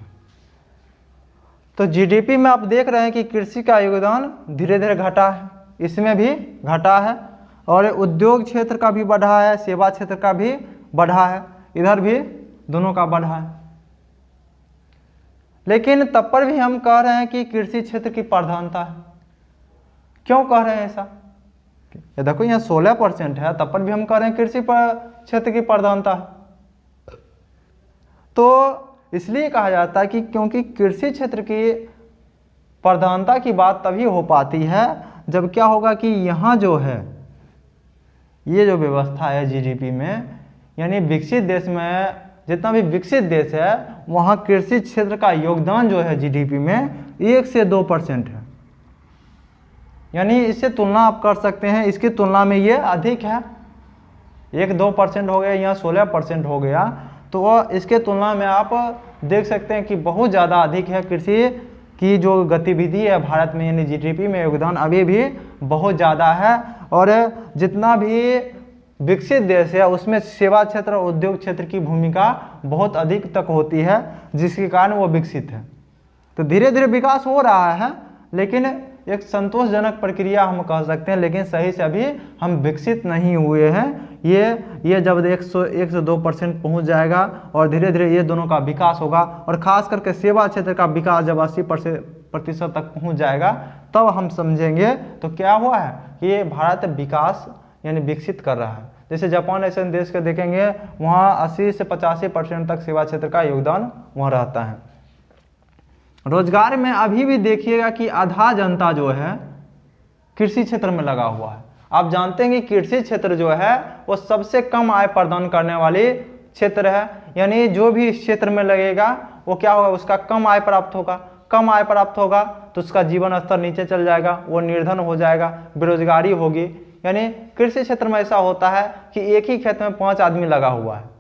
Speaker 1: तो जीडीपी में आप देख रहे हैं कि कृषि का योगदान धीरे धीरे घटा है, इसमें भी घटा है, और उद्योग क्षेत्र का भी बढ़ा है, सेवा क्षेत्र का भी बढ़ा है, इधर भी दोनों का बढ़ा है। लेकिन तब पर भी हम कह रहे हैं कि कृषि क्षेत्र की प्रधानता है। क्यों कह रहे हैं ऐसा? ये देखो यहाँ 16% है, तब पर भी हम कह रहे हैं कृषि क्षेत्र की प्रधानता है। तो इसलिए कहा जाता है कि क्योंकि कृषि क्षेत्र की प्रधानता की बात तभी हो पाती है जब क्या होगा कि यहाँ जो है ये जो व्यवस्था है जीडीपी में, यानी विकसित देश में जितना भी विकसित देश है वहाँ कृषि क्षेत्र का योगदान जो है जीडीपी में 1 से 2% है। यानी इससे तुलना आप कर सकते हैं, इसकी तुलना में ये अधिक है। 1-2% हो गया, यहाँ 16% हो गया, तो इसके तुलना में आप देख सकते हैं कि बहुत ज़्यादा अधिक है। कृषि की जो गतिविधि है भारत में, यानी जीडीपी में योगदान अभी भी बहुत ज़्यादा है। और जितना भी विकसित देश है उसमें सेवा क्षेत्र और उद्योग क्षेत्र की भूमिका बहुत अधिक तक होती है, जिसके कारण वो विकसित है। तो धीरे धीरे विकास हो रहा है, लेकिन एक संतोषजनक प्रक्रिया हम कह सकते हैं, लेकिन सही से अभी हम विकसित नहीं हुए हैं। ये जब 102% पहुंच जाएगा और धीरे धीरे ये दोनों का विकास होगा, और खास करके सेवा क्षेत्र का विकास जब 80% तक पहुंच जाएगा, तब हम समझेंगे तो क्या हुआ है कि ये भारत विकास यानी विकसित कर रहा है। जैसे जापान ऐसे देश के देखेंगे, वहाँ 80 से 85% तक सेवा क्षेत्र का योगदान वहाँ रहता है। रोजगार में अभी भी देखिएगा कि आधा जनता जो है कृषि क्षेत्र में लगा हुआ है। आप जानते हैं कि कृषि क्षेत्र जो है वो सबसे कम आय प्रदान करने वाली क्षेत्र है, यानी जो भी इस क्षेत्र में लगेगा वो क्या होगा, उसका कम आय प्राप्त होगा। कम आय प्राप्त होगा तो उसका जीवन स्तर नीचे चल जाएगा, वो निर्धन हो जाएगा, बेरोजगारी होगी। यानी कृषि क्षेत्र में ऐसा होता है कि एक ही खेत में 5 आदमी लगा हुआ है।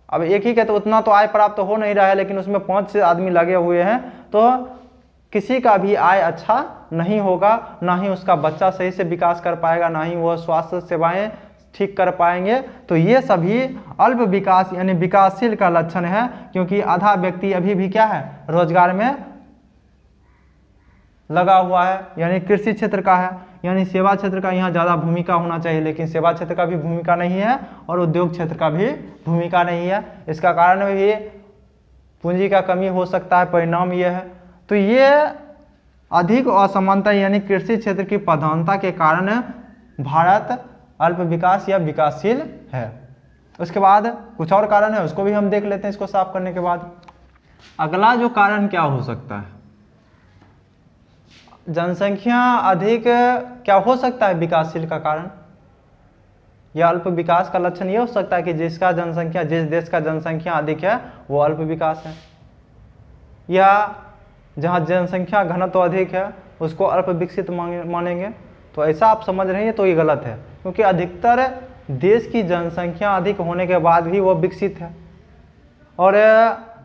Speaker 1: अब एक ही खेत, उतना तो आय प्राप्त हो नहीं रहा है, लेकिन उसमें 5 आदमी लगे हुए हैं, तो किसी का भी आय अच्छा नहीं होगा, ना ही उसका बच्चा सही से विकास कर पाएगा, ना ही वह स्वास्थ्य सेवाएं ठीक कर पाएंगे। तो ये सभी अल्प विकास यानी विकासशील का लक्षण है, क्योंकि आधा व्यक्ति अभी भी क्या है, रोजगार में लगा हुआ है, यानी कृषि क्षेत्र का है। यानी सेवा क्षेत्र का यहाँ ज़्यादा भूमिका होना चाहिए, लेकिन सेवा क्षेत्र का भी भूमिका नहीं है और उद्योग क्षेत्र का भी भूमिका नहीं है। इसका कारण भी पूंजी का कमी हो सकता है, परिणाम ये है। तो ये अधिक असमानता यानी कृषि क्षेत्र की प्रधानता के कारण भारत अल्प विकास या विकासशील है। उसके बाद कुछ और कारण है, उसको भी हम देख लेते हैं इसको साफ करने के बाद। अगला जो कारण क्या हो सकता है, जनसंख्या अधिक क्या हो सकता है विकासशील का कारण, या अल्प विकास का लक्षण ये हो सकता है कि जिस देश का जनसंख्या अधिक है वो अल्प विकास है, या जहाँ जनसंख्या घनत्व अधिक है उसको अल्प विकसित मानेंगे। तो ऐसा आप समझ रहे हैं तो ये गलत है, क्योंकि अधिकतर देश की जनसंख्या अधिक होने के बाद भी वो विकसित है। और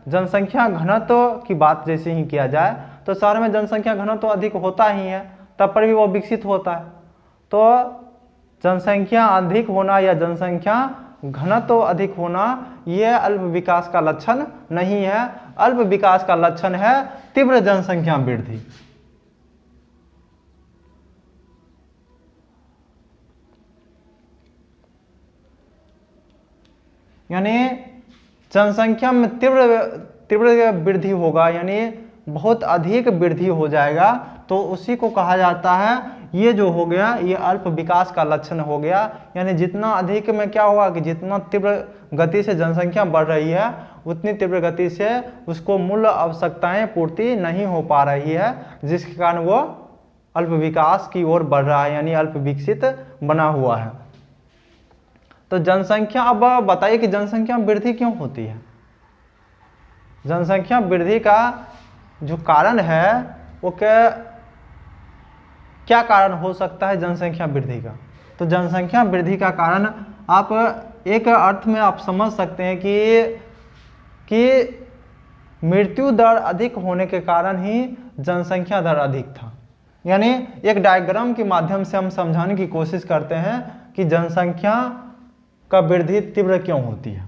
Speaker 1: जनसंख्या घनत्व की बात जैसे ही किया जाए तो शहर में जनसंख्या घनत्व अधिक होता ही है, तब पर भी वो विकसित होता है। तो जनसंख्या अधिक होना या जनसंख्या घनत्व अधिक होना ये अल्प विकास का लक्षण नहीं है। अल्प विकास का लक्षण है तीव्र जनसंख्या वृद्धि। यानी जनसंख्या में तीव्र वृद्धि होगा, यानी बहुत अधिक वृद्धि हो जाएगा, तो उसी को कहा जाता है, ये जो हो गया ये अल्प विकास का लक्षण हो गया। यानी जितना अधिक में क्या होगा कि जितना तीव्र गति से जनसंख्या बढ़ रही है उतनी तीव्र गति से उसको मूल आवश्यकताएं पूर्ति नहीं हो पा रही है, जिसके कारण वो अल्प विकास की ओर बढ़ रहा है, यानी अल्प विकसित बना हुआ है। तो जनसंख्या, अब बताइए कि जनसंख्या वृद्धि क्यों होती है। जनसंख्या वृद्धि का जो कारण है वो क्या कारण हो सकता है जनसंख्या वृद्धि का। तो जनसंख्या वृद्धि का कारण आप एक अर्थ में आप समझ सकते हैं कि मृत्यु दर अधिक होने के कारण ही जनसंख्या दर अधिक था। यानी एक डायग्राम के माध्यम से हम समझाने की कोशिश करते हैं कि जनसंख्या का वृद्धि तीव्र क्यों होती है।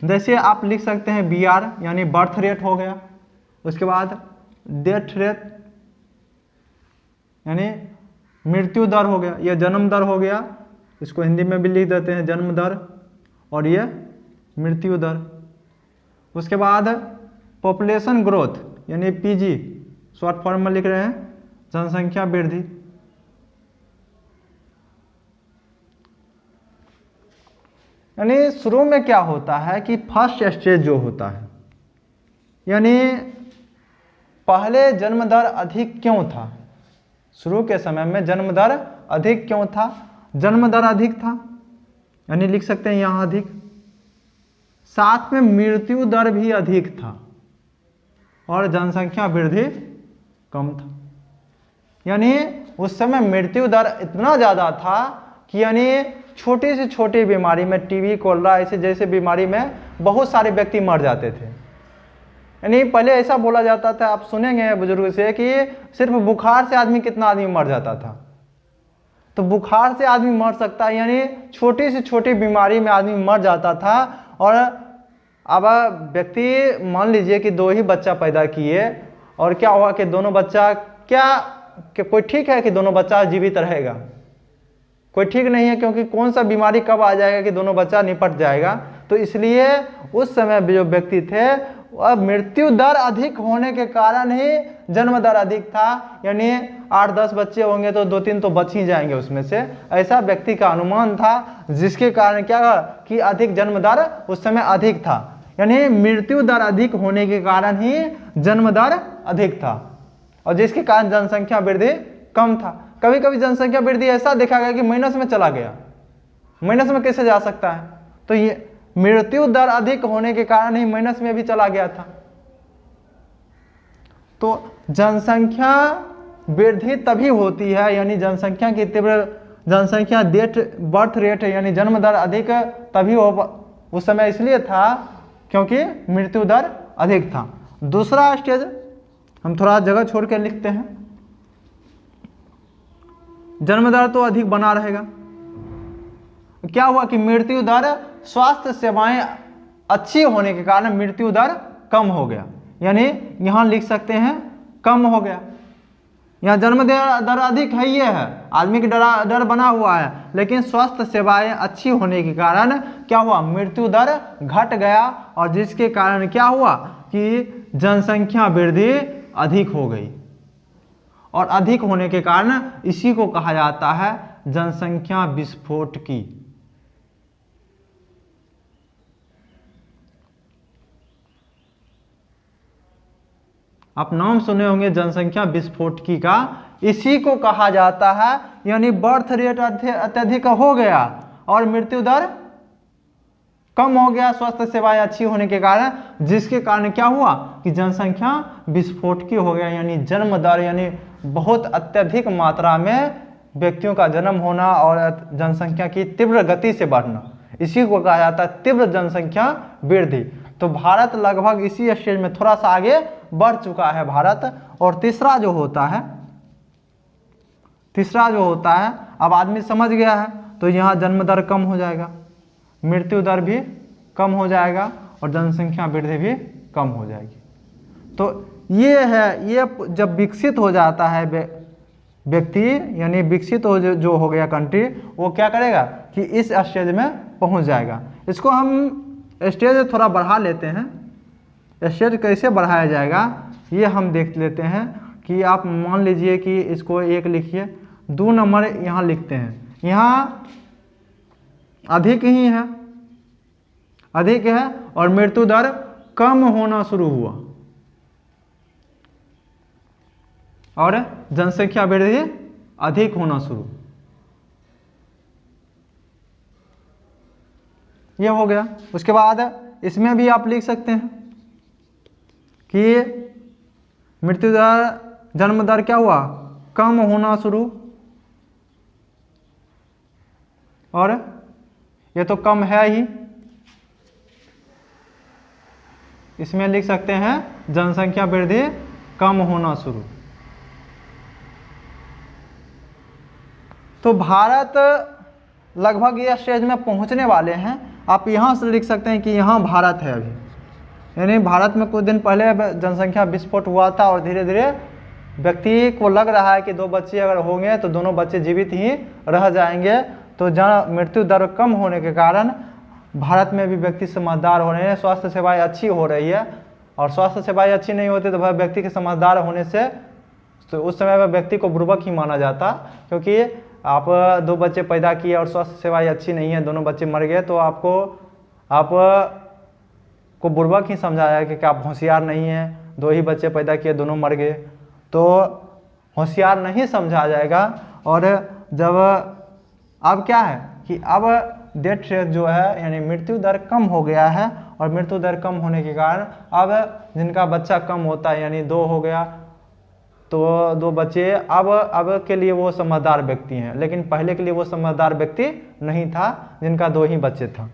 Speaker 1: जैसे आप लिख सकते हैं BR यानी बर्थ रेट हो गया, उसके बाद डेथ रेट यानी मृत्यु दर हो गया, यह जन्म दर हो गया, इसको हिंदी में भी लिख देते हैं जन्म दर, और ये मृत्यु दर। उसके बाद पॉपुलेशन ग्रोथ यानी PG शॉर्ट फॉर्म में लिख रहे हैं, जनसंख्या वृद्धि। यानी शुरू में क्या होता है कि फर्स्ट स्टेज जो होता है, यानी पहले जन्म दर अधिक क्यों था, शुरू के समय में जन्म दर अधिक क्यों था, जन्म दर अधिक था यानी लिख सकते हैं यहाँ अधिक, साथ में मृत्यु दर भी अधिक था और जनसंख्या वृद्धि कम था। यानी उस समय मृत्यु दर इतना ज़्यादा था कि यानी छोटी से छोटी बीमारी में, टीबी, कोलरा ऐसे जैसे बीमारी में बहुत सारे व्यक्ति मर जाते थे। यानी पहले ऐसा बोला जाता था, आप सुनेंगे बुजुर्ग से, कि सिर्फ बुखार से आदमी कितना आदमी मर जाता था। तो बुखार से आदमी मर सकता है, यानी छोटी से छोटी बीमारी में आदमी मर जाता था। और अब व्यक्ति मान लीजिए कि 2 ही बच्चा पैदा किए, और क्या हुआ कि दोनों बच्चा कि कोई ठीक है कि दोनों बच्चा जीवित रहेगा? कोई ठीक नहीं है, क्योंकि कौन सा बीमारी कब आ जाएगा कि दोनों बच्चा निपट जाएगा। तो इसलिए उस समय जो व्यक्ति थे, अब मृत्यु दर अधिक होने के कारण ही जन्म दर अधिक था। यानी 8-10 बच्चे होंगे तो 2-3 तो बच ही जाएंगे उसमें से, ऐसा व्यक्ति का अनुमान था, जिसके कारण क्या कि अधिक जन्म दर उस समय अधिक था। यानी मृत्यु दर अधिक होने के कारण ही जन्म दर अधिक था, और जिसके कारण जनसंख्या वृद्धि कम था। कभी कभी जनसंख्या वृद्धि ऐसा देखा गया कि माइनस में चला गया। माइनस में कैसे जा सकता है? तो ये मृत्यु दर अधिक होने के कारण ही माइनस में भी चला गया था। तो जनसंख्या वृद्धि तभी होती है, यानी जनसंख्या की तीव्र जनसंख्या बर्थ रेट यानी जन्म दर अधिक तभी हो उस समय इसलिए था क्योंकि मृत्यु दर अधिक था। दूसरा स्टेज हम थोड़ा जगह छोड़ के लिखते हैं। जन्म दर तो अधिक बना रहेगा। क्या हुआ कि मृत्यु दर, स्वास्थ्य सेवाएं अच्छी होने के कारण मृत्यु दर कम हो गया। यानी यहां लिख सकते हैं कम हो गया। यहाँ जन्म दर अधिक है, ये है, आदमी की डर बना हुआ है, लेकिन स्वास्थ्य सेवाएं अच्छी होने के कारण क्या हुआ, मृत्यु दर घट गया, और जिसके कारण क्या हुआ कि जनसंख्या वृद्धि अधिक हो गई। और अधिक होने के कारण इसी को कहा जाता है जनसंख्या विस्फोट की। आप नाम सुने होंगे जनसंख्या विस्फोट की का, इसी को कहा जाता है। यानी बर्थ रेट अत्यधिक हो गया और मृत्यु दर कम हो गया, स्वास्थ्य सेवाएं अच्छी होने के कारण, जिसके कारण क्या हुआ कि जनसंख्या विस्फोट की हो गया। यानी जन्म दर यानी बहुत अत्यधिक मात्रा में व्यक्तियों का जन्म होना और जनसंख्या की तीव्र गति से बढ़ना, इसी को कहा जाता है तीव्र जनसंख्या वृद्धि। तो भारत लगभग इसी स्टेज में थोड़ा सा आगे बढ़ चुका है भारत। और तीसरा जो होता है, अब आदमी समझ गया है, तो यहाँ जन्म दर कम हो जाएगा, मृत्यु दर भी कम हो जाएगा और जनसंख्या वृद्धि भी कम हो जाएगी। तो ये है, ये जब विकसित हो जाता है व्यक्ति, यानी विकसित हो जो हो गया कंट्री, वो क्या करेगा कि इस स्टेज में पहुंच जाएगा। इसको हम स्टेज थोड़ा बढ़ा लेते हैं। स्टेज कैसे बढ़ाया जाएगा ये हम देख लेते हैं। कि आप मान लीजिए कि इसको 1 लिखिए, 2 नंबर यहाँ लिखते हैं, यहाँ अधिक ही है, अधिक है और मृत्यु दर कम होना शुरू हुआ और जनसंख्या वृद्धि अधिक होना शुरू, ये हो गया। उसके बाद इसमें भी आप लिख सकते हैं कि मृत्यु दर, जन्म दर क्या हुआ, कम होना शुरू, और ये तो कम है ही, इसमें लिख सकते हैं जनसंख्या वृद्धि कम होना शुरू। तो भारत लगभग ये स्टेज में पहुंचने वाले हैं। आप यहाँ से लिख सकते हैं कि यहाँ भारत है अभी, यानी भारत में कुछ दिन पहले जनसंख्या विस्फोट हुआ था और धीरे धीरे व्यक्ति को लग रहा है कि 2 बच्चे अगर होंगे तो दोनों बच्चे जीवित ही रह जाएंगे। तो जहाँ मृत्यु दर कम होने के कारण भारत में भी व्यक्ति समझदार हो रहे हैं, स्वास्थ्य सेवाएं अच्छी हो रही है। और स्वास्थ्य सेवाएं अच्छी नहीं होती तो व्यक्ति के समझदार होने से तो उस समय में व्यक्ति को बुर्बक ही माना जाता, क्योंकि आप 2 बच्चे पैदा किए और स्वास्थ्य सेवाएं अच्छी नहीं है, दोनों बच्चे मर गए, तो आपको बुर्बक ही समझा जाएगा कि आप होशियार नहीं हैं, 2 ही बच्चे पैदा किए, दोनों मर गए, तो होशियार नहीं समझा जाएगा। और जब अब क्या है कि अब डेथ रेट जो है यानी मृत्यु दर कम हो गया है, और मृत्यु दर कम होने के कारण अब जिनका बच्चा कम होता है यानी 2 हो गया तो दो बच्चे अब के लिए वो समझदार व्यक्ति हैं, लेकिन पहले के लिए वो समझदार व्यक्ति नहीं था जिनका 2 ही बच्चे था।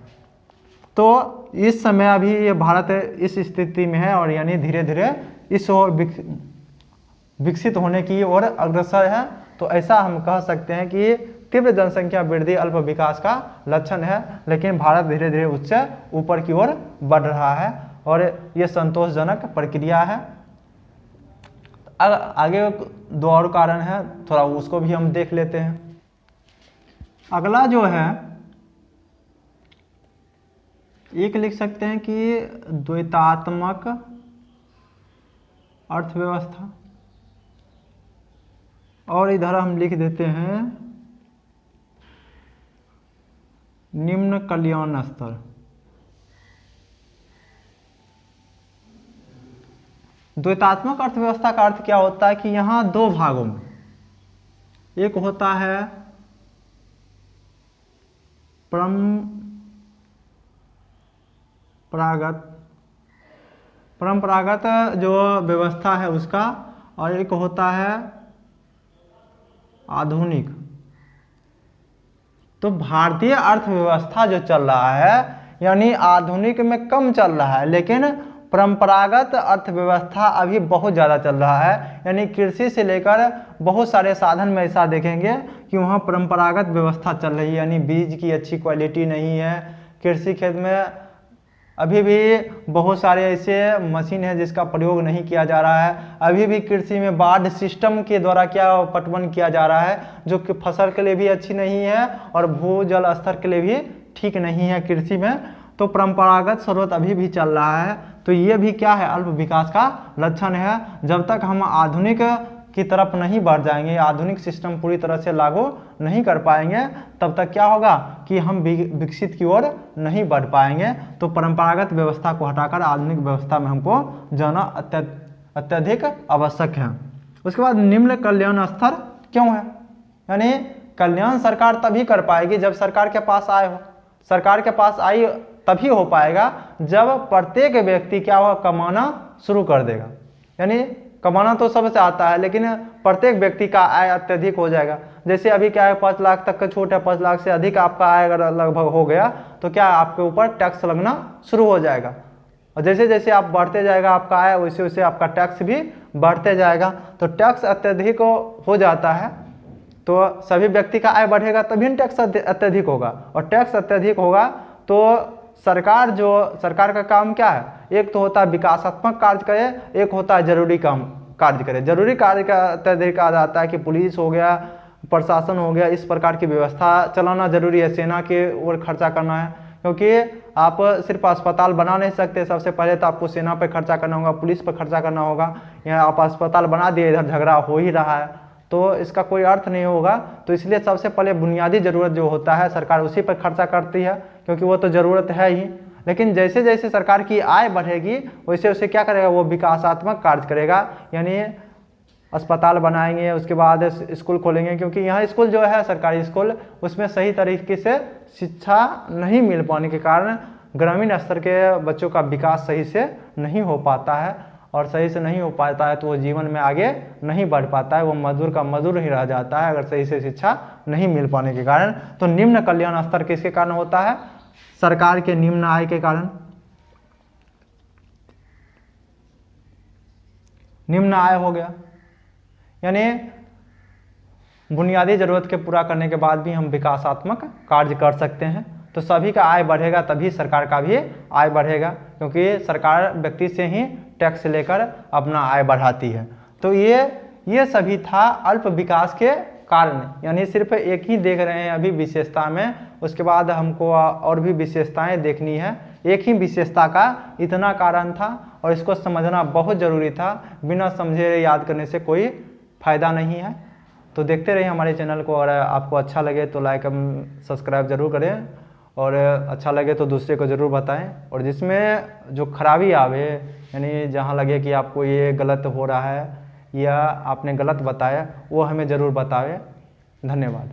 Speaker 1: तो इस समय अभी ये भारत इस स्थिति में है और यानी धीरे धीरे इस ओर विकसित होने की ओर अग्रसर है। तो ऐसा हम कह सकते हैं कि तीव्र जनसंख्या वृद्धि अल्प विकास का लक्षण है, लेकिन भारत धीरे धीरे उससे ऊपर की ओर बढ़ रहा है और ये संतोषजनक प्रक्रिया है। आगे 2 और कारण है, थोड़ा उसको भी हम देख लेते हैं। अगला जो है एक लिख सकते हैं कि द्वैतात्मक अर्थव्यवस्था, और इधर हम लिख देते हैं निम्न कल्याण स्तर। द्वैतात्मक अर्थव्यवस्था का अर्थ क्या होता है कि यहाँ 2 भागों में, एक होता है परंपरागत जो व्यवस्था है उसका, और एक होता है आधुनिक। तो भारतीय अर्थव्यवस्था जो चल रहा है यानी आधुनिक में कम चल रहा है, लेकिन परंपरागत अर्थव्यवस्था अभी बहुत ज़्यादा चल रहा है। यानी कृषि से लेकर बहुत सारे साधन में ऐसा देखेंगे कि वहाँ परंपरागत व्यवस्था चल रही है, यानी बीज की अच्छी क्वालिटी नहीं है। कृषि क्षेत्र में अभी भी बहुत सारे ऐसे मशीन है जिसका प्रयोग नहीं किया जा रहा है। अभी भी कृषि में बाढ़ सिस्टम के द्वारा क्या पटवन किया जा रहा है, जो कि फसल के लिए भी अच्छी नहीं है और भूजल स्तर के लिए भी ठीक नहीं है कृषि में। तो परंपरागत स्रोत अभी भी चल रहा है। तो ये भी क्या है, अल्प विकास का लक्षण है। जब तक हम आधुनिक की तरफ नहीं बढ़ जाएंगे, आधुनिक सिस्टम पूरी तरह से लागू नहीं कर पाएंगे, तब तक क्या होगा कि हम विकसित की ओर नहीं बढ़ पाएंगे। तो परंपरागत व्यवस्था को हटाकर आधुनिक व्यवस्था में हमको जाना अत्यधिक आवश्यक है। उसके बाद निम्न कल्याण स्तर क्यों है, यानी कल्याण सरकार तभी कर पाएगी जब सरकार के पास आए हो। सरकार के पास आई तभी हो पाएगा जब प्रत्येक व्यक्ति क्या हो, कमाना शुरू कर देगा। यानी कमाना तो सबसे आता है, लेकिन प्रत्येक व्यक्ति का आय अत्यधिक हो जाएगा। जैसे अभी क्या है, 5 लाख तक का छूट है, 5 लाख से अधिक आपका आय अगर लगभग हो गया तो क्या आपके ऊपर टैक्स लगना शुरू हो जाएगा। और जैसे जैसे आप बढ़ते जाएगा आपका आय, वैसे वैसे आपका टैक्स भी बढ़ते जाएगा। तो टैक्स अत्यधिक हो जाता है तो सभी व्यक्ति का आय बढ़ेगा तभी टैक्स अत्यधिक होगा, और टैक्स अत्यधिक होगा तो सरकार का काम क्या है, एक तो होता है विकासात्मक कार्य करे, एक होता है जरूरी कार्य करे। जरूरी कार्य का अत्यधिक आ जाता है कि पुलिस हो गया, प्रशासन हो गया, इस प्रकार की व्यवस्था चलाना जरूरी है। सेना के ओर खर्चा करना है, क्योंकि आप सिर्फ अस्पताल बना नहीं सकते। सबसे पहले तो आपको सेना पर खर्चा करना होगा, पुलिस पर खर्चा करना होगा। यहाँ आप अस्पताल बना दिए, इधर झगड़ा हो ही रहा है, तो इसका कोई अर्थ नहीं होगा। तो इसलिए सबसे पहले बुनियादी ज़रूरत जो होता है सरकार उसी पर खर्चा करती है, क्योंकि वो तो ज़रूरत है ही। लेकिन जैसे जैसे सरकार की आय बढ़ेगी वैसे वैसे क्या करेगा, वो विकासात्मक कार्य करेगा। यानी अस्पताल बनाएंगे, उसके बाद स्कूल खोलेंगे, क्योंकि यहाँ स्कूल जो है सरकारी स्कूल, उसमें सही तरीके से शिक्षा नहीं मिल पाने के कारण ग्रामीण स्तर के बच्चों का विकास सही से नहीं हो पाता है, और सही से नहीं हो पाता है तो वो जीवन में आगे नहीं बढ़ पाता है, वो मजदूर का मजदूर ही रह जाता है अगर सही से शिक्षा नहीं मिल पाने के कारण। तो निम्न कल्याण स्तर किसके कारण होता है, सरकार के निम्न आय के कारण। निम्न आय हो गया, यानी बुनियादी जरूरत के पूरा करने के बाद भी हम विकासात्मक कार्य कर सकते हैं। तो सभी का आय बढ़ेगा तभी सरकार का भी आय बढ़ेगा, क्योंकि सरकार व्यक्ति से ही टैक्स लेकर अपना आय बढ़ाती है। तो ये सभी था अल्प विकास के कारण, यानी सिर्फ एक ही देख रहे हैं अभी विशेषता में, उसके बाद हमको और भी विशेषताएं देखनी है। एक ही विशेषता का इतना कारण था और इसको समझना बहुत ज़रूरी था, बिना समझे याद करने से कोई फ़ायदा नहीं है। तो देखते रहिए हमारे चैनल को, और आपको अच्छा लगे तो लाइक सब्सक्राइब ज़रूर करें, और अच्छा लगे तो दूसरे को ज़रूर बताएं। और जिसमें जो खराबी आवे, यानी जहाँ लगे कि आपको ये गलत हो रहा है या आपने गलत बताया, वो हमें ज़रूर बताएं। धन्यवाद।